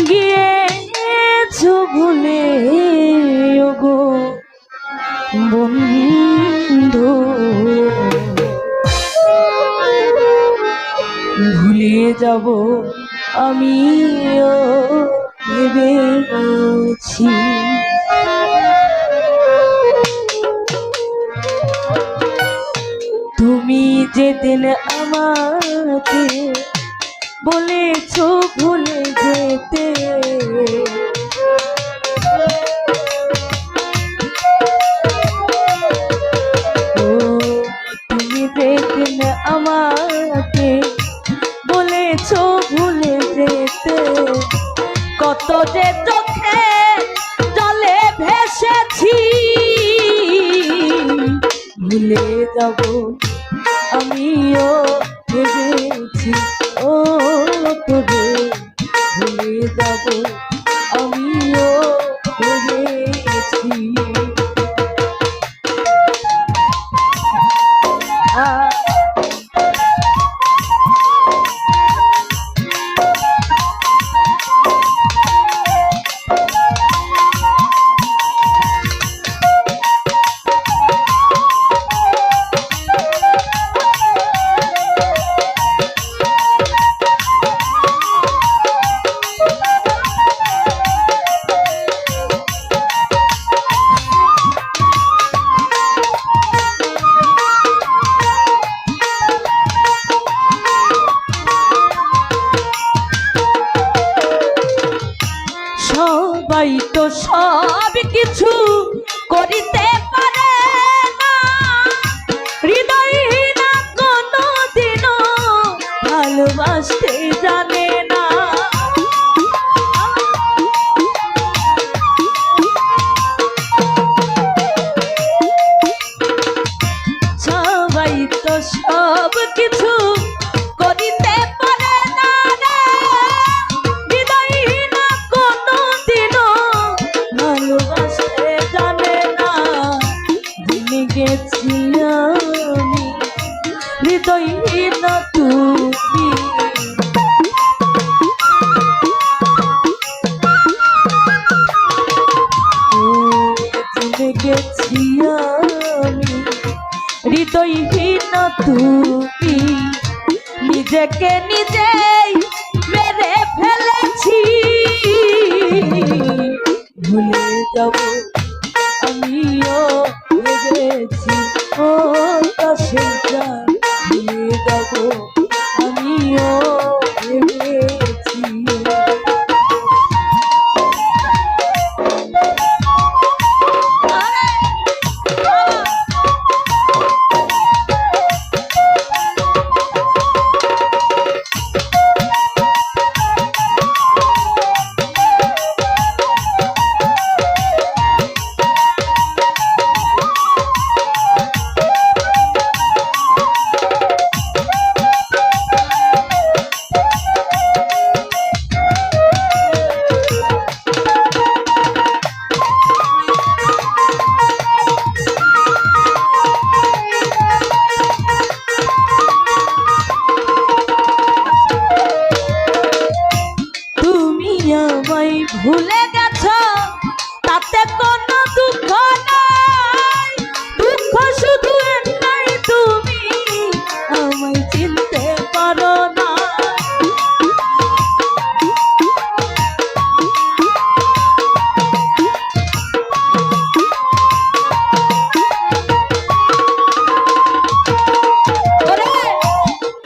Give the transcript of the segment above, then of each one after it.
গিয়েছো ভুলে ওগো বন্ধু, ভুলে যাব আমিও ভেবেছি। তুমি যেদিন আমাকে বলেছো ভুলে যেতে, তুমি যেদিন আমাকে বলেছো ভুলে যেতে, কত যে চোখে জলে ভেসেছি, ভুলে যাব আমিও ভেবেছি। ও তোরে ভুলে যাব আমিও ভেবেছি। সবাই তো সব কিছু করিতে পারে না, হৃদয়হীনা কোনো দিনও ভালোবাসতে জানে না। সবাই তো সব কিছু করিতে পারে না রে, হৃদয়হীনা কোনো দিনও ভালোবাসতে জানে না। ভুলে গেছি আমি হৃদয়হীনা তুমি, ভুলে গেছি আমি হৃদয়হীনা তুমি, নিজেকে নিজেই মেরে ফেলেছি। ভুলে যাব আমিও ভেবেছি, ও কাছে যাই ভুলে যাব আমিও ভেবেছি। ভুলে গেছো তাতে কোনো দুঃখ নাই, দুঃখ শুধু একটাই তুমি আমায় চিনতে পারো না।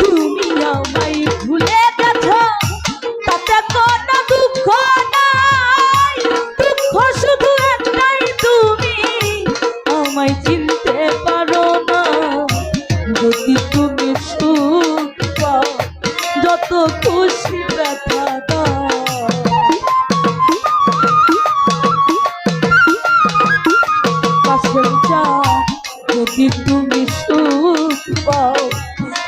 তুমি আমায় ভুলে গেছো তাতে কোনো দুঃখ নাই, দুঃখ শুধু একটাই তুমি আমায় চিনতে পারো না। যদি তুমি সুখ পাও যত খুশি ব্যথা দাও, পাশে যাও। যদি তুমি সুখ পাও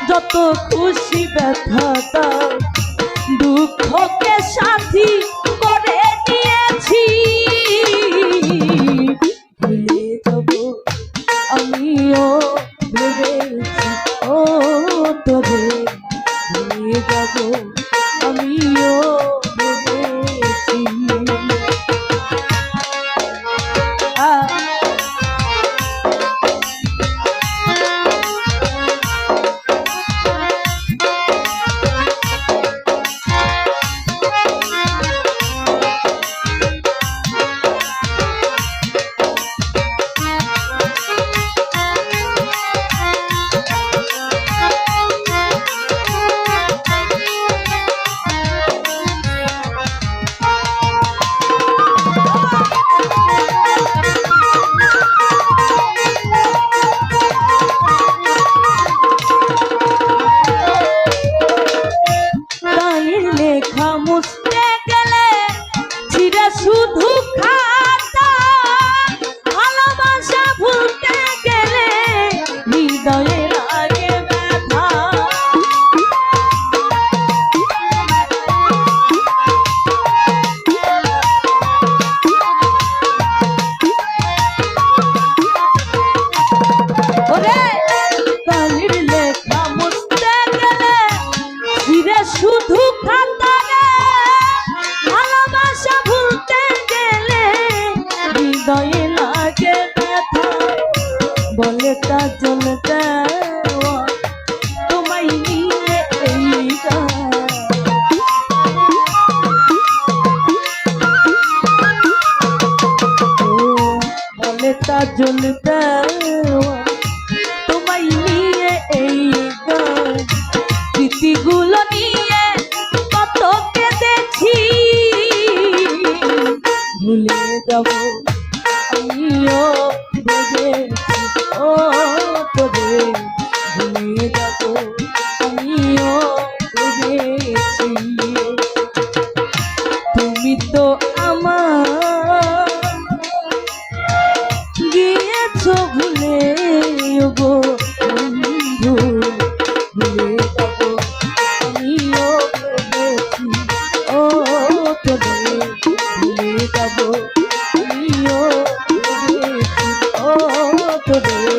যত খুশি ব্যথা দাও, দুঃখকে সাথী করে নিয়েছি। ভুলে যাব আমিও ভেবেছি, ও তোরে ভুলে যাব আমিও ভেবেছি। লেখা মুছতে গেলে ছিঁড়ে শুধু খাতা, ভালোবাসা ভুলতে গেলে হৃদয়ে লাগে ব্যথা। ওরে কালির লেখা মুছতে গেলে ছিঁড়ে শুধু খাতা রে, ভালোবাসা ভুলতে গেলে হৃদয়ে লাগে ব্যথা। বলে কাজল দেওয়া তোমায় নিয়ে এই গান, বলে কাজল দেওয়া তোমায় নিয়ে এই গান। স্মৃতিগুলো নিয়ে কত কেঁদেছি, ভুলে যাব আমিও ভেবেছি ও তোরে, ভুলে যাব আমিও ভেবেছি। তুমি তো আমার গিয়েছো ভুলে গো বন্ধু, ভুলে যাব আমিও ভেবেছি ও তোরে, ভুলে যাব আমিও ভেবেছি ও তোরে।